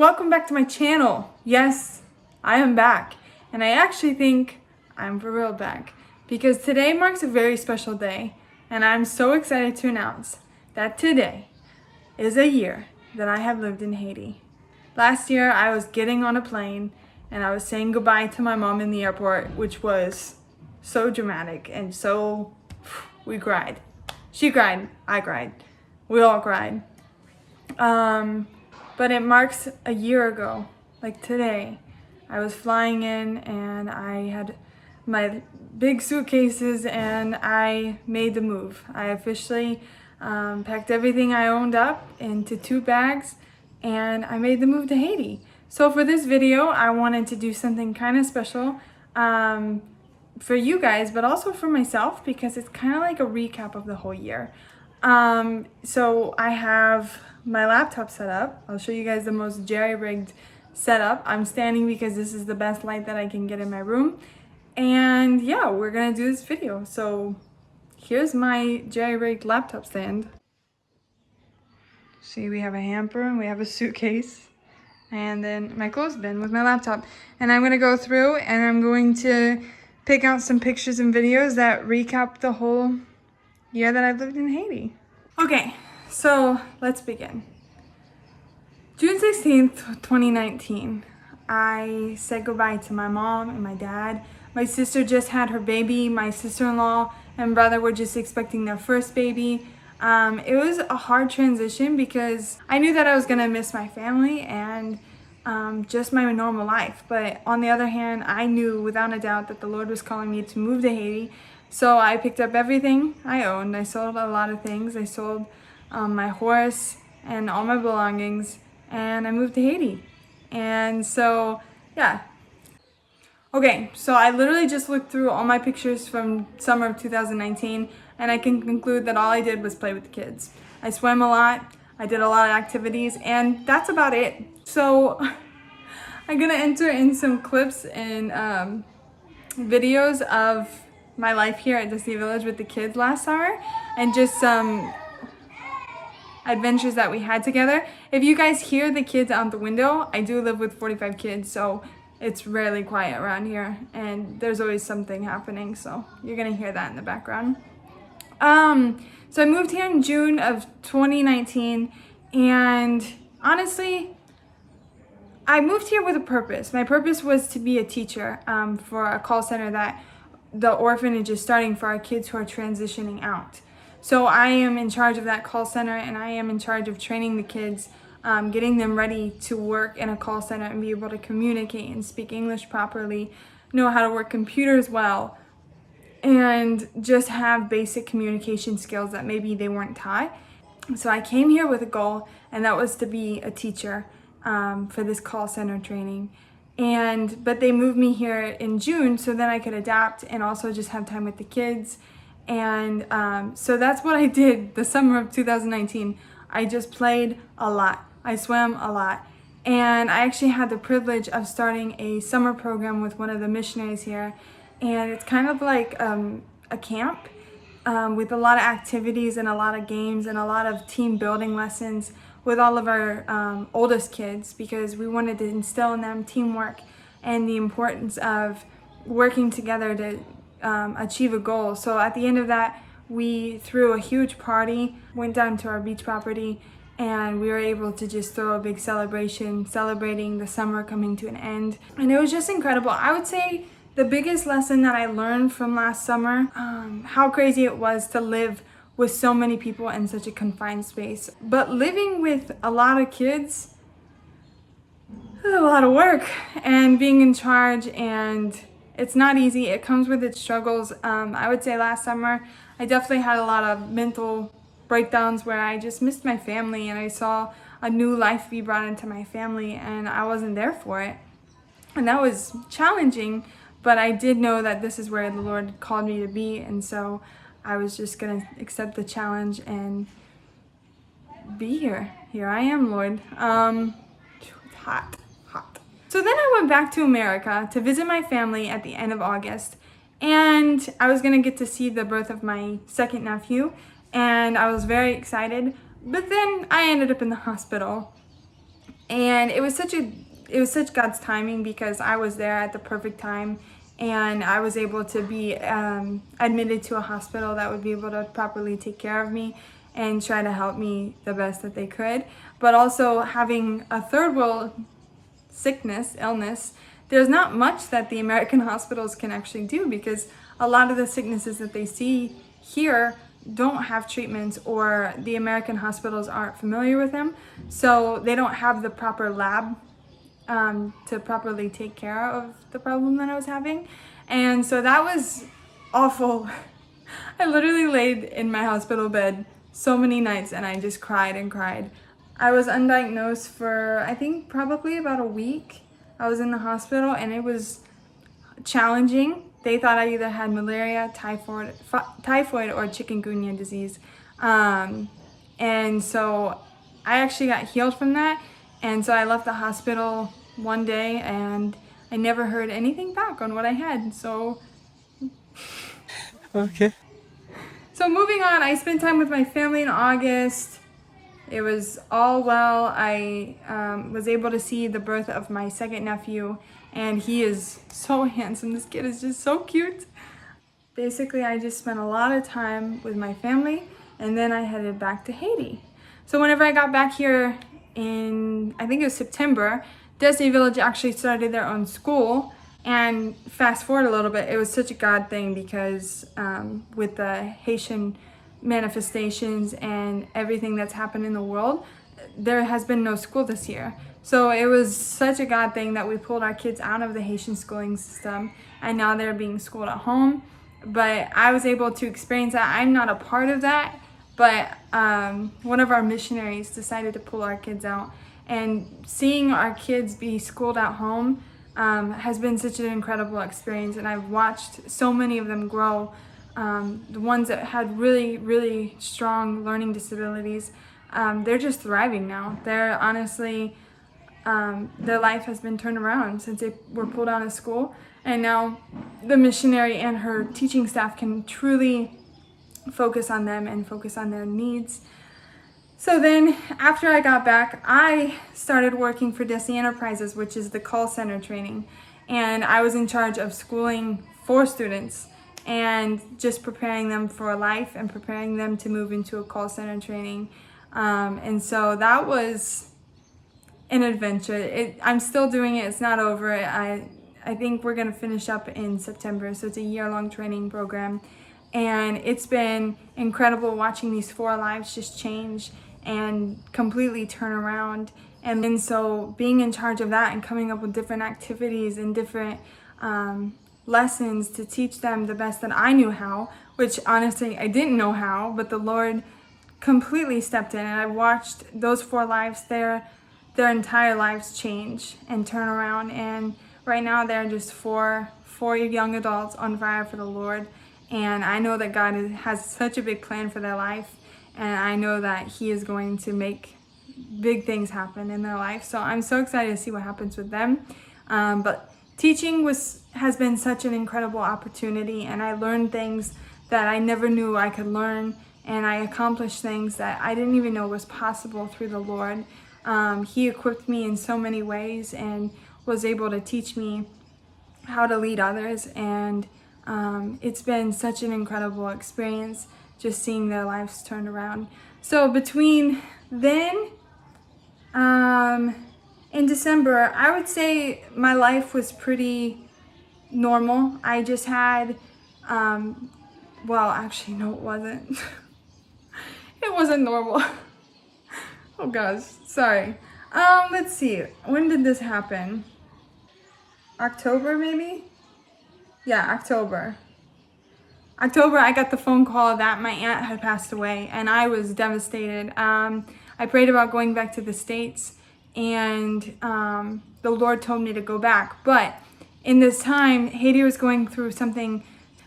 welcome back to my channel. Yes, I am back, and I actually think I'm for real back because today marks a very special day, and I'm so excited to announce that today is a year that I have lived in Haiti. Last year I was getting on a plane and I was saying goodbye to my mom in the airport, which was so dramatic and so we cried. She cried, I cried, we all cried. But it marks a year ago, like today. I was flying in and I had my big suitcases and I made the move. I officially packed everything I owned up into 2 bags and I made the move to Haiti. So for this video, I wanted to do something kind of special for you guys, but also for myself because it's kind of like a recap of the whole year. So I have my laptop set up. I'll show you guys the most jerry-rigged setup. I'm standing because this is the best light that I can get in my room. And yeah, we're gonna do this video. So here's my jerry-rigged laptop stand. See, we have a hamper and we have a suitcase and then my clothes bin with my laptop. And I'm gonna go through and I'm going to pick out some pictures and videos that recap the whole year that I've lived in Haiti. Okay, so let's begin. June 16th, 2019, I said goodbye to my mom and my dad. My sister just had her baby. My sister-in-law and brother were just expecting their first baby. It was a hard transition because I knew that I was gonna miss my family and just my normal life. But on the other hand, I knew without a doubt that the Lord was calling me to move to Haiti. So I picked up everything I owned. I sold a lot of things. I sold my horse and all my belongings and I moved to Haiti. And so, yeah. Okay, so I literally just looked through all my pictures from summer of 2019 and I can conclude that all I did was play with the kids. I swam a lot, I did a lot of activities, and that's about it. So I'm gonna enter in some clips and videos of my life here at Disney Village with the kids last summer and just some adventures that we had together. If you guys hear the kids out the window, I do live with 45 kids, so it's rarely quiet around here and there's always something happening, so you're gonna hear that in the background. So I moved here in June of 2019 and honestly, I moved here with a purpose. My purpose was to be a teacher for a call center that the orphanage is starting for our kids who are transitioning out. So I am in charge of that call center and I am in charge of training the kids, getting them ready to work in a call center and be able to communicate and speak English properly, know how to work computers well, and just have basic communication skills that maybe they weren't taught. So I came here with a goal, and that was to be a teacher for this call center training. But they moved me here in June so then I could adapt and also just have time with the kids. And so that's what I did the summer of 2019. I just played a lot. I swam a lot. And I actually had the privilege of starting a summer program with one of the missionaries here. And it's kind of like a camp with a lot of activities and a lot of games and a lot of team building lessons with all of our oldest kids because we wanted to instill in them teamwork and the importance of working together to achieve a goal. So at the end of that, we threw a huge party, went down to our beach property, and we were able to just throw a big celebration, celebrating the summer coming to an end. And it was just incredible. I would say the biggest lesson that I learned from last summer, how crazy it was to live with so many people in such a confined space. But living with a lot of kids is a lot of work and being in charge, and it's not easy. It comes with its struggles. I would say last summer, I definitely had a lot of mental breakdowns where I just missed my family and I saw a new life be brought into my family and I wasn't there for it. And that was challenging, but I did know that this is where the Lord called me to be, and so I was just gonna accept the challenge and be here. Here I am, Lord. It's hot. So then I went back to America to visit my family at the end of August, and I was gonna get to see the birth of my second nephew, and I was very excited, but then I ended up in the hospital. And it was such God's timing, because I was there at the perfect time, and I was able to be admitted to a hospital that would be able to properly take care of me and try to help me the best that they could. But also having a third world illness, there's not much that the American hospitals can actually do, because a lot of the sicknesses that they see here don't have treatments, or the American hospitals aren't familiar with them, so they don't have the proper lab to properly take care of the problem that I was having. And so that was awful. I literally laid in my hospital bed so many nights, and I just cried and cried. I was undiagnosed for, I think, probably about a week. I was in the hospital, and it was challenging. They thought I either had malaria, typhoid, or chikungunya disease. And so I actually got healed from that. And so I left the hospital one day, and I never heard anything back on what I had. So Okay. So moving on, I spent time with my family in August. It was all well. I was able to see the birth of my second nephew, and he is so handsome. This kid is just so cute. Basically, I just spent a lot of time with my family, and then I headed back to Haiti. So whenever I got back here in, I think it was September, Destiny Village actually started their own school. And fast forward a little bit, it was such a God thing, because with the Haitian manifestations and everything that's happened in the world, there has been no school this year. So it was such a God thing that we pulled our kids out of the Haitian schooling system, and now they're being schooled at home. But I was able to experience that. I'm not a part of that, but one of our missionaries decided to pull our kids out, and seeing our kids be schooled at home has been such an incredible experience. And I've watched so many of them grow. The ones that had really, really strong learning disabilities, they're just thriving now. They're honestly, their life has been turned around since they were pulled out of school. And now the missionary and her teaching staff can truly focus on them and focus on their needs. So then after I got back, I started working for Destiny Enterprises, which is the call center training. And I was in charge of schooling 4 students and just preparing them for life and preparing them to move into a call center training. And so that was an adventure. I'm still doing it. It's not over. I think we're going to finish up in September. So it's a year-long training program. And it's been incredible watching these 4 lives just change and completely turn around. And then so being in charge of that and coming up with different activities and different lessons to teach them the best that I knew how, which honestly I didn't know how, but the Lord completely stepped in, and I watched those 4 lives, their entire lives change and turn around. And right now they're just four young adults on fire for the Lord. And I know that God has such a big plan for their life, and I know that He is going to make big things happen in their life. So I'm so excited to see what happens with them. But teaching has been such an incredible opportunity, and I learned things that I never knew I could learn, and I accomplished things that I didn't even know was possible through the Lord. He equipped me in so many ways and was able to teach me how to lead others, and it's been such an incredible experience just seeing their lives turned around. So between then, in December, I would say my life was pretty normal. I just had, well, actually, no, it wasn't. It wasn't normal. Oh gosh, sorry. Let's see, when did this happen? October, maybe? Yeah, October, I got the phone call that my aunt had passed away, and I was devastated. I prayed about going back to the States, and the Lord told me to go back. But in this time, Haiti was going through something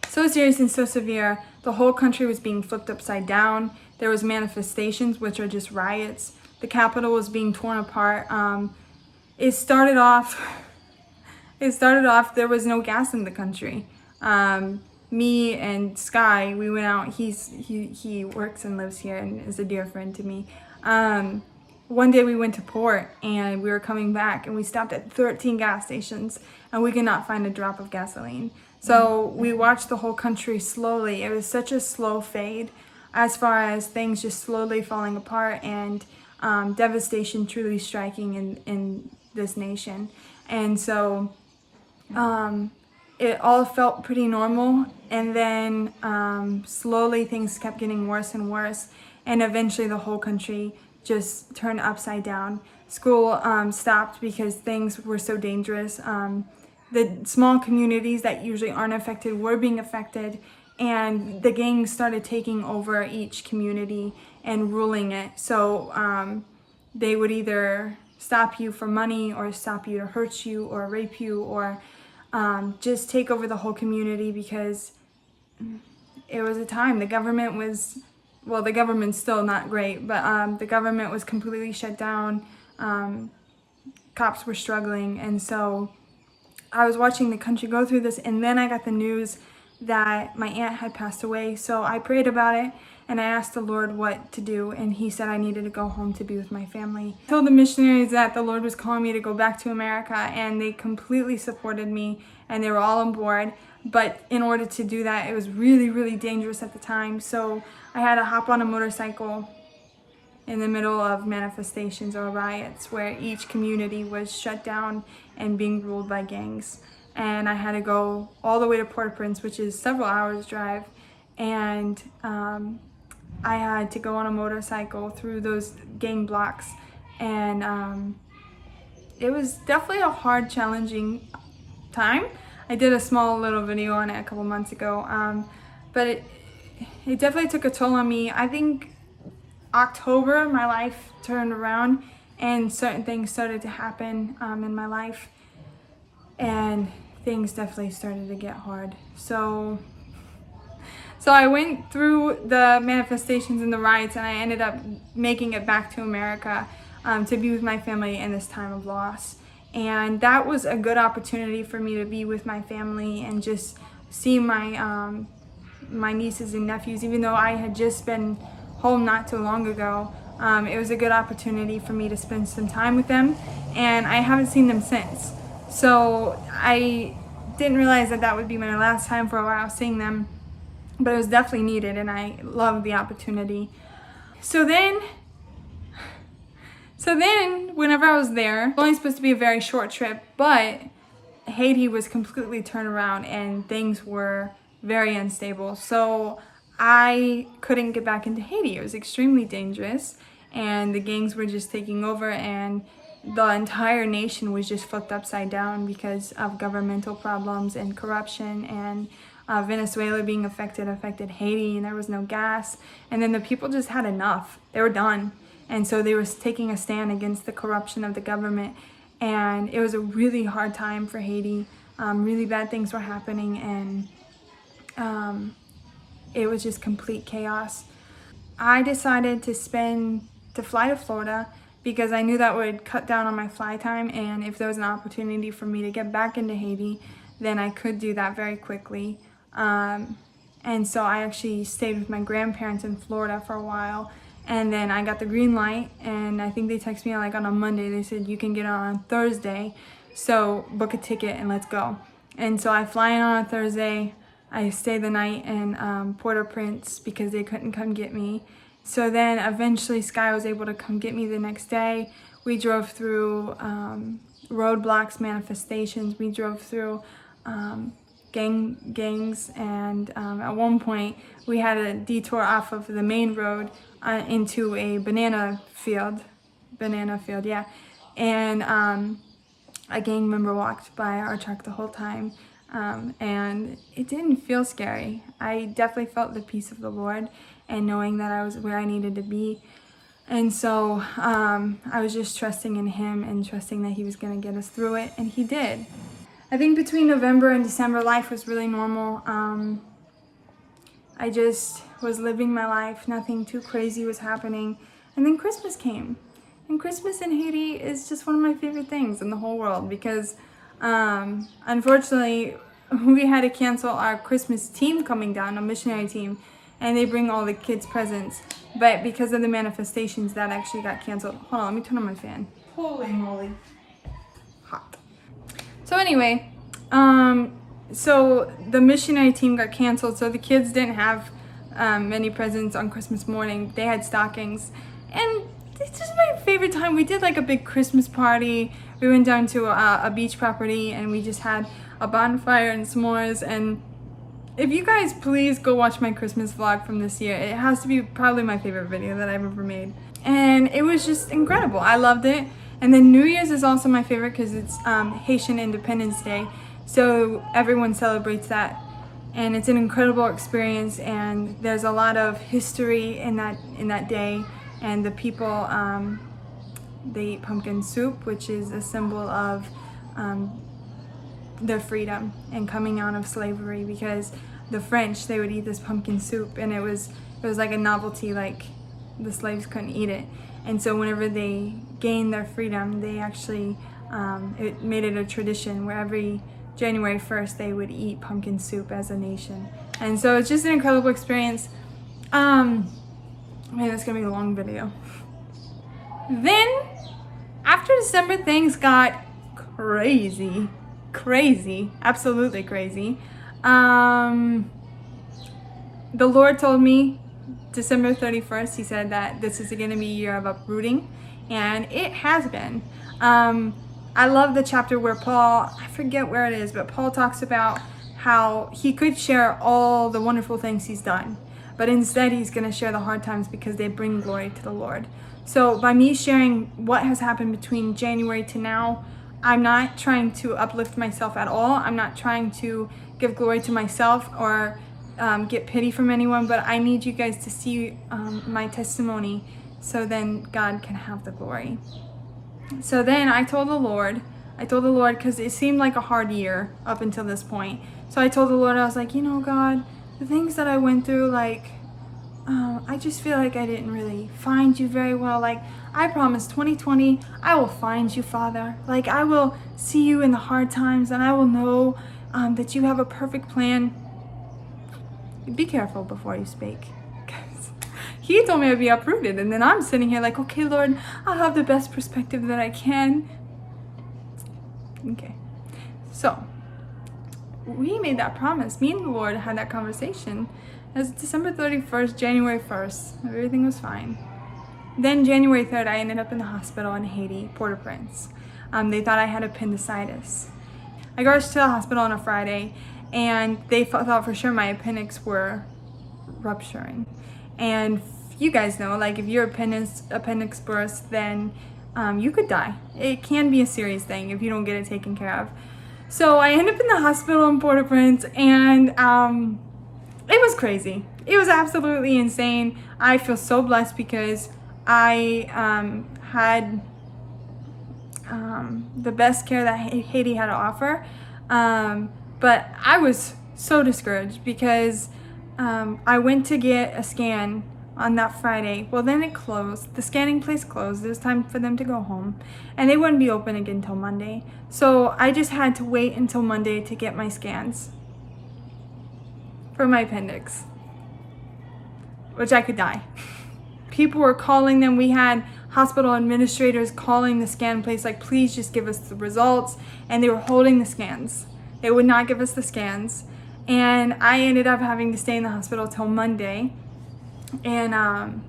so serious and so severe. The whole country was being flipped upside down. There was manifestations, which are just riots. The capital was being torn apart. It started off, there was no gas in the country. Me and Sky, we went out. He works and lives here and is a dear friend to me. one day we went to port and we were coming back and we stopped at 13 gas stations and we could not find a drop of gasoline. So we watched the whole country slowly. It was such a slow fade as far as things just slowly falling apart and devastation truly striking in this nation. And so it all felt pretty normal, and then slowly things kept getting worse and worse, and eventually the whole country just turned upside down. School stopped because things were so dangerous. The small communities that usually aren't affected were being affected, and the gangs started taking over each community and ruling it. So they would either stop you for money or stop you to hurt you or rape you or just take over the whole community, because it was a time the government was, well, the government's still not great, but the government was completely shut down. Cops were struggling, and so I was watching the country go through this, and then I got the news that my aunt had passed away. So I prayed about it and I asked the Lord what to do, and he said I needed to go home to be with my family. I told the missionaries that the Lord was calling me to go back to America, and they completely supported me and they were all on board. But in order to do that, it was really, really dangerous at the time. So I had to hop on a motorcycle in the middle of manifestations or riots where each community was shut down and being ruled by gangs. And I had to go all the way to Port-au-Prince, which is several hours drive. And I had to go on a motorcycle through those gang blocks. And it was definitely a hard, challenging time. I did a small little video on it a couple months ago. But it definitely took a toll on me. I think October, my life turned around and certain things started to happen in my life. And things definitely started to get hard. So I went through the manifestations and the riots, and I ended up making it back to America to be with my family in this time of loss. And that was a good opportunity for me to be with my family and just see my my nieces and nephews. Even though I had just been home not too long ago, it was a good opportunity for me to spend some time with them, and I haven't seen them since. So I didn't realize that that would be my last time for a while seeing them, but it was definitely needed, and I loved the opportunity. So then whenever I was there, it was only supposed to be a very short trip, but Haiti was completely turned around and things were very unstable. So I couldn't get back into Haiti. It was extremely dangerous, and the gangs were just taking over, and the entire nation was just flipped upside down because of governmental problems and corruption, and Venezuela being affected Haiti, and there was no gas, and then the people just had enough. They were done, and so they were taking a stand against the corruption of the government, and it was a really hard time for Haiti. Really bad things were happening, and it was just complete chaos. I decided to fly to Florida because I knew that would cut down on my fly time, and if there was an opportunity for me to get back into Haiti, then I could do that very quickly. And so I actually stayed with my grandparents in Florida for a while, and then I got the green light, and I think they texted me like on a Monday. They said you can get on Thursday, so book a ticket and let's go. And so I fly in on a Thursday. I stayed the night in Port-au-Prince because they couldn't come get me. So then eventually Sky was able to come get me the next day. We drove through roadblocks, manifestations. We drove through gangs, and at one point we had a detour off of the main road into a banana field, yeah. And a gang member walked by our truck the whole time. And it didn't feel scary. I definitely felt the peace of the Lord and knowing that I was where I needed to be. And so I was just trusting in him and trusting that he was going to get us through it, and he did. I think between November and December, life was really normal. I just was living my life. Nothing too crazy was happening. And then Christmas came. And Christmas in Haiti is just one of my favorite things in the whole world because unfortunately, we had to cancel our Christmas team coming down, a missionary team, and they bring all the kids presents. but because of the manifestations, that actually got canceled. Hold on, let me turn on my fan. Holy moly. Hot. So anyway, so the missionary team got canceled, so the kids didn't have many presents on Christmas morning. They had stockings, and this is my favorite time. We did like a big Christmas party. We went down to a beach property, and we just had a bonfire and s'mores. And if you guys please go watch my Christmas vlog from this year, it has to be probably my favorite video that I've ever made. And it was just incredible. I loved it. And then New Year's is also my favorite because it's Haitian Independence Day. So everyone celebrates that. And it's an incredible experience, and there's a lot of history in that day. And the people, they eat pumpkin soup, which is a symbol of their freedom and coming out of slavery, because the French, they would eat this pumpkin soup, and it was like a novelty, like the slaves couldn't eat it. And so whenever they gained their freedom, they actually it made it a tradition where every January 1st they would eat pumpkin soup as a nation. And so it's just an incredible experience. Man, that's gonna be a long video. Then after December, things got crazy, absolutely crazy. The Lord told me December 31st, he said that this is going to be a year of uprooting, and it has been. I love the chapter where Paul, I forget where it is, but Paul talks about how he could share all the wonderful things he's done, but instead he's going to share the hard times because they bring glory to the Lord. So by me sharing what has happened between January to now, I'm not trying to uplift myself at all. I'm not trying to give glory to myself or get pity from anyone, but I need you guys to see my testimony, so then God can have the glory. So then I told the Lord, because it seemed like a hard year up until this point. So I told the Lord, I was like, you know, God, the things that I went through, like, I just feel like I didn't really find you very well. Like, I promise 2020, I will find you, Father. Like, I will see you in the hard times, and I will know that you have a perfect plan. Be careful before you speak. He told me I'd be uprooted, and then I'm sitting here like, okay, Lord, I'll have the best perspective that I can. Okay. So, we made that promise. Me and the Lord had that conversation. It was December 31st, January 1st. Everything was fine. Then January 3rd, I ended up in the hospital in Haiti, Port-au-Prince. They thought I had appendicitis. I got to the hospital on a Friday, and they thought for sure my appendix were rupturing. And you guys know, like, if your appendix bursts, then you could die. It can be a serious thing if you don't get it taken care of. So I ended up in the hospital in Port-au-Prince, and it was crazy. It was absolutely insane. I feel so blessed because I had the best care that Haiti had to offer. But I was so discouraged because I went to get a scan on that Friday. Well, then it closed. The scanning place closed. It was time for them to go home, and they wouldn't be open again until Monday. So I just had to wait until Monday to get my scans for my appendix, which I could die. People were calling them. We had hospital administrators calling the scan place like, please just give us the results, and they were holding the scans. They would not give us the scans, and I ended up having to stay in the hospital till Monday. And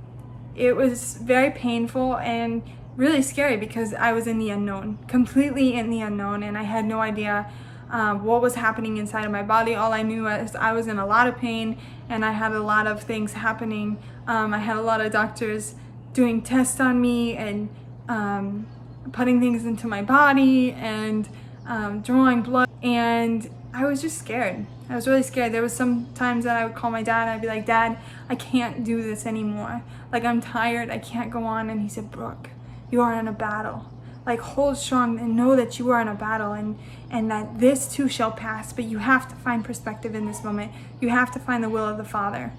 it was very painful and really scary because I was in the unknown, completely in the unknown, and I had no idea what was happening inside of my body. All I knew was I was in a lot of pain, and I had a lot of things happening. I had a lot of doctors doing tests on me and putting things into my body and drawing blood, and I was just scared. I was really scared. There was some times that I would call my dad and I'd be like, Dad, I can't do this anymore. Like, I'm tired, I can't go on. And he said, Brooke, you are in a battle. Like, hold strong and know that you are in a battle, and that this too shall pass, but you have to find perspective in this moment. You have to find the will of the Father.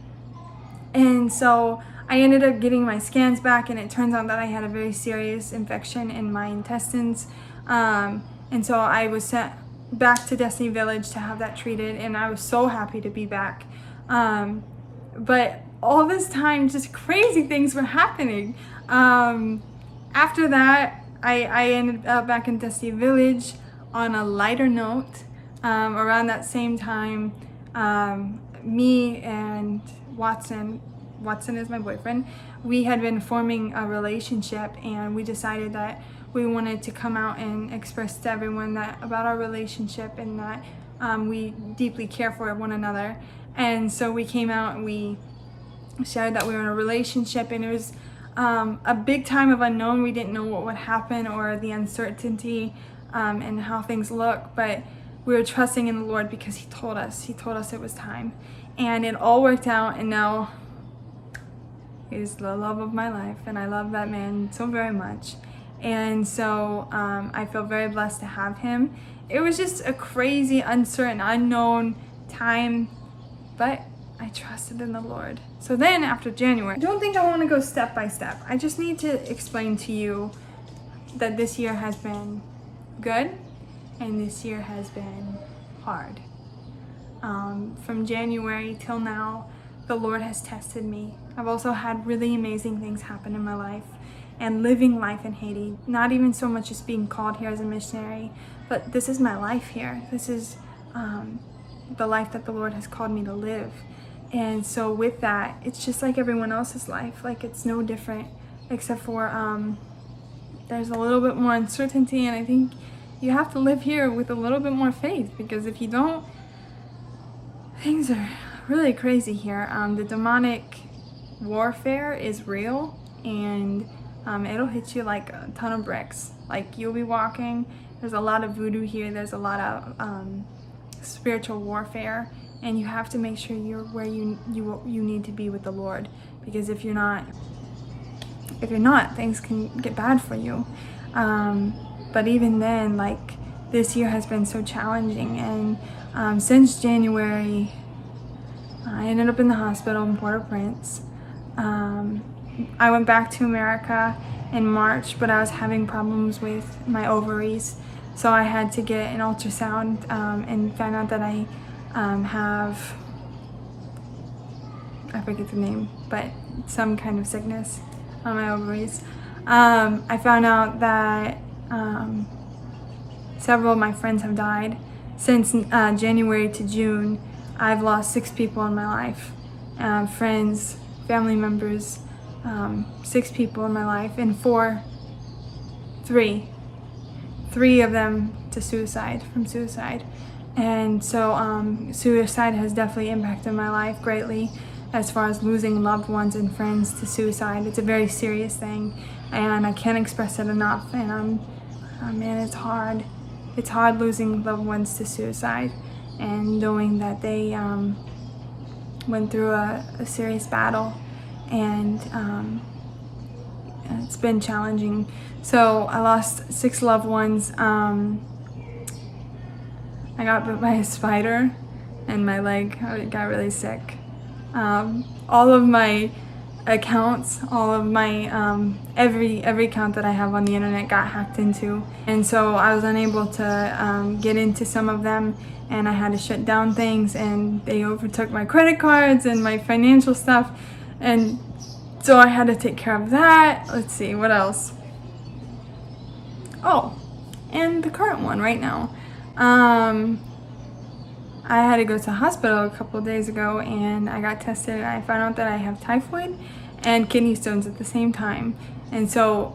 And so I ended up getting my scans back, and it turns out that I had a very serious infection in my intestines. And so I was sent back to Destiny Village to have that treated, and I was so happy to be back. But all this time, just crazy things were happening. After that, I ended up back in Dusty Village on a lighter note. Around that same time, me and Watson is my boyfriend, we had been forming a relationship, and we decided that we wanted to come out and express to everyone that about our relationship, and that we deeply care for one another. And so we came out and we shared that we were in a relationship, and it was a big time of unknown. We didn't know what would happen, or the uncertainty and how things look, but we were trusting in the Lord because he told us it was time, and it all worked out. And now he's the love of my life, and I love that man so very much. And so I feel very blessed to have him. It was just a crazy, uncertain, unknown time, but I trusted in the Lord. So then after January, I don't think I want to go step by step. I just need to explain to you that this year has been good and this year has been hard. From January till now, the Lord has tested me. I've also had really amazing things happen in my life, and living life in Haiti, not even so much as being called here as a missionary, but this is my life here. This is the life that the Lord has called me to live. And so with that, it's just like everyone else's life. Like, it's no different, except for there's a little bit more uncertainty, and I think you have to live here with a little bit more faith, because if you don't, things are really crazy here. The demonic warfare is real, and it'll hit you like a ton of bricks. Like, you'll be walking, there's a lot of voodoo here, there's a lot of spiritual warfare, and you have to make sure you're where you need to be with the Lord, because if you're not, things can get bad for you. But even then, like, this year has been so challenging, and since January, I ended up in the hospital in Port-au-Prince. I went back to America in March, but I was having problems with my ovaries, so I had to get an ultrasound and found out that I have, I forget the name, but some kind of sickness on my ovaries. I found out that several of my friends have died. Since January to June, I've lost 6 people in my life. Friends, family members, 6 people in my life, and three of them to from suicide. And so suicide has definitely impacted my life greatly, as far as losing loved ones and friends to suicide. It's a very serious thing, and I can't express it enough. And man, it's hard. It's hard losing loved ones to suicide, and knowing that they went through a serious battle, and it's been challenging. So I lost 6 loved ones. I got bit by a spider, and my leg got really sick. All of my accounts, all of my every account that I have on the internet got hacked into, and so I was unable to get into some of them, and I had to shut down things, and they overtook my credit cards and my financial stuff, and so I had to take care of that. Let's see, what else? Oh, and the current one right now. I had to go to the hospital a couple of days ago, and I got tested, and I found out that I have typhoid and kidney stones at the same time. And so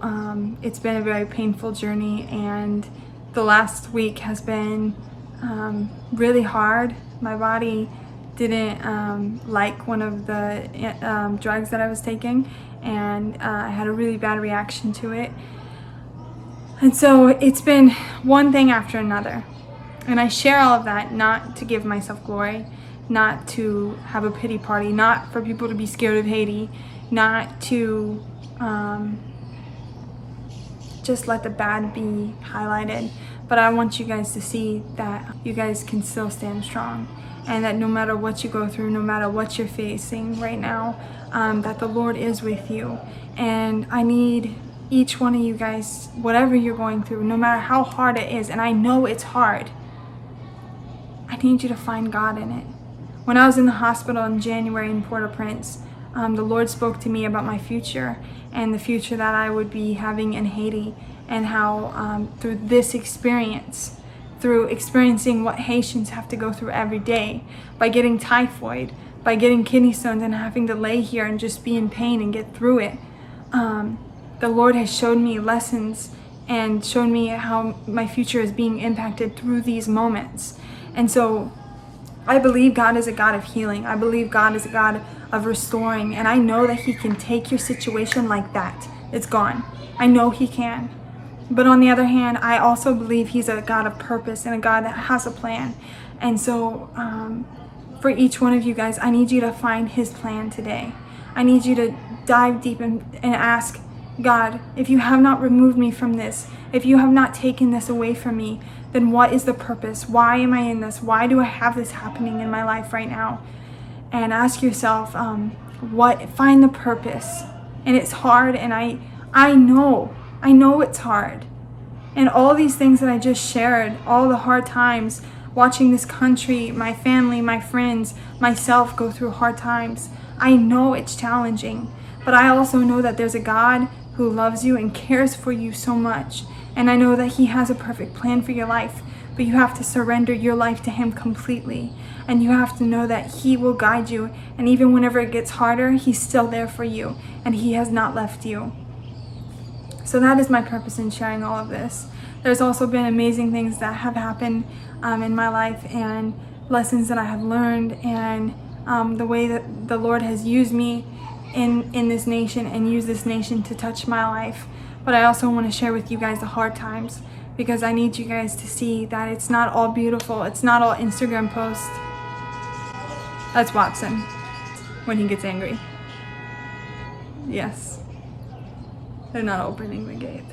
it's been a very painful journey, and the last week has been really hard. My body didn't like one of the drugs that I was taking, and I had a really bad reaction to it. And so it's been one thing after another. And I share all of that not to give myself glory, not to have a pity party, not for people to be scared of Haiti, not to just let the bad be highlighted. But I want you guys to see that you guys can still stand strong, and that no matter what you go through, no matter what you're facing right now, that the Lord is with you. And I need each one of you guys, whatever you're going through, no matter how hard it is, and I know it's hard, I need you to find God in it. When I was in the hospital in January in Port-au-Prince, the Lord spoke to me about my future and the future that I would be having in Haiti, and how through this experience, through experiencing what Haitians have to go through every day, by getting typhoid, by getting kidney stones and having to lay here and just be in pain and get through it, the Lord has showed me lessons and showed me how my future is being impacted through these moments. And so I believe God is a God of healing. I believe God is a God of restoring. And I know that He can take your situation like that. It's gone. I know He can. But on the other hand, I also believe He's a God of purpose and a God that has a plan. And so for each one of you guys, I need you to find His plan today. I need you to dive deep and ask, God, if you have not removed me from this, if you have not taken this away from me, then what is the purpose? Why am I in this? Why do I have this happening in my life right now? And ask yourself, find the purpose. And it's hard, and I know it's hard. And all these things that I just shared, all the hard times, watching this country, my family, my friends, myself go through hard times, I know it's challenging. But I also know that there's a God who loves you and cares for you so much. And I know that He has a perfect plan for your life, but you have to surrender your life to Him completely. And you have to know that He will guide you. And even whenever it gets harder, He's still there for you, and He has not left you. So that is my purpose in sharing all of this. There's also been amazing things that have happened in my life, and lessons that I have learned, and the way that the Lord has used me in this nation and use this nation to touch my life. But I also want to share with you guys the hard times, because I need you guys to see that it's not all beautiful. It's not all Instagram posts. That's Watson when he gets angry. Yes. They're not opening the gate.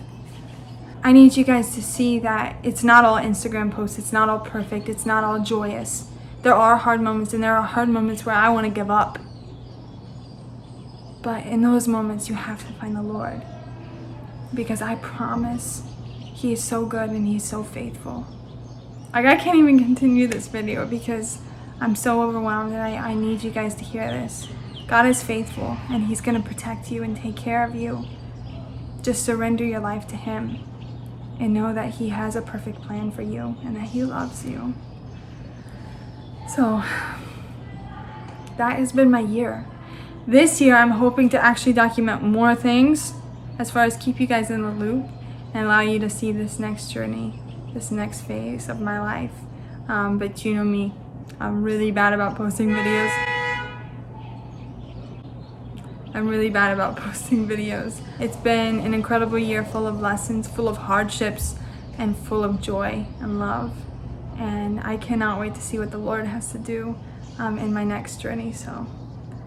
I need you guys to see that it's not all Instagram posts. It's not all perfect. It's not all joyous. There are hard moments, and there are hard moments where I want to give up. But in those moments, you have to find the Lord, because I promise He is so good and He's so faithful. Like, I can't even continue this video because I'm so overwhelmed, and I need you guys to hear this. God is faithful, and He's going to protect you and take care of you. Just surrender your life to Him and know that He has a perfect plan for you and that He loves you. So that has been my year. This year, I'm hoping to actually document more things as far as keep you guys in the loop and allow you to see this next journey, this next phase of my life. But you know me, I'm really bad about posting videos. It's been an incredible year, full of lessons, full of hardships, and full of joy and love. And I cannot wait to see what the Lord has to do in my next journey. So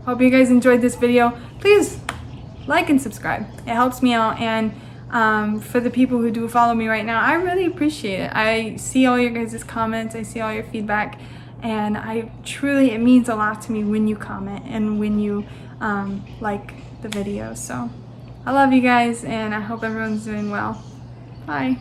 hope you guys enjoyed this video. Please like and subscribe. It helps me out. And for the people who do follow me right now, I really appreciate it. I see all your guys' comments. I see all your feedback. And it means a lot to me when you comment and when you like the video. So I love you guys, and I hope everyone's doing well. Bye.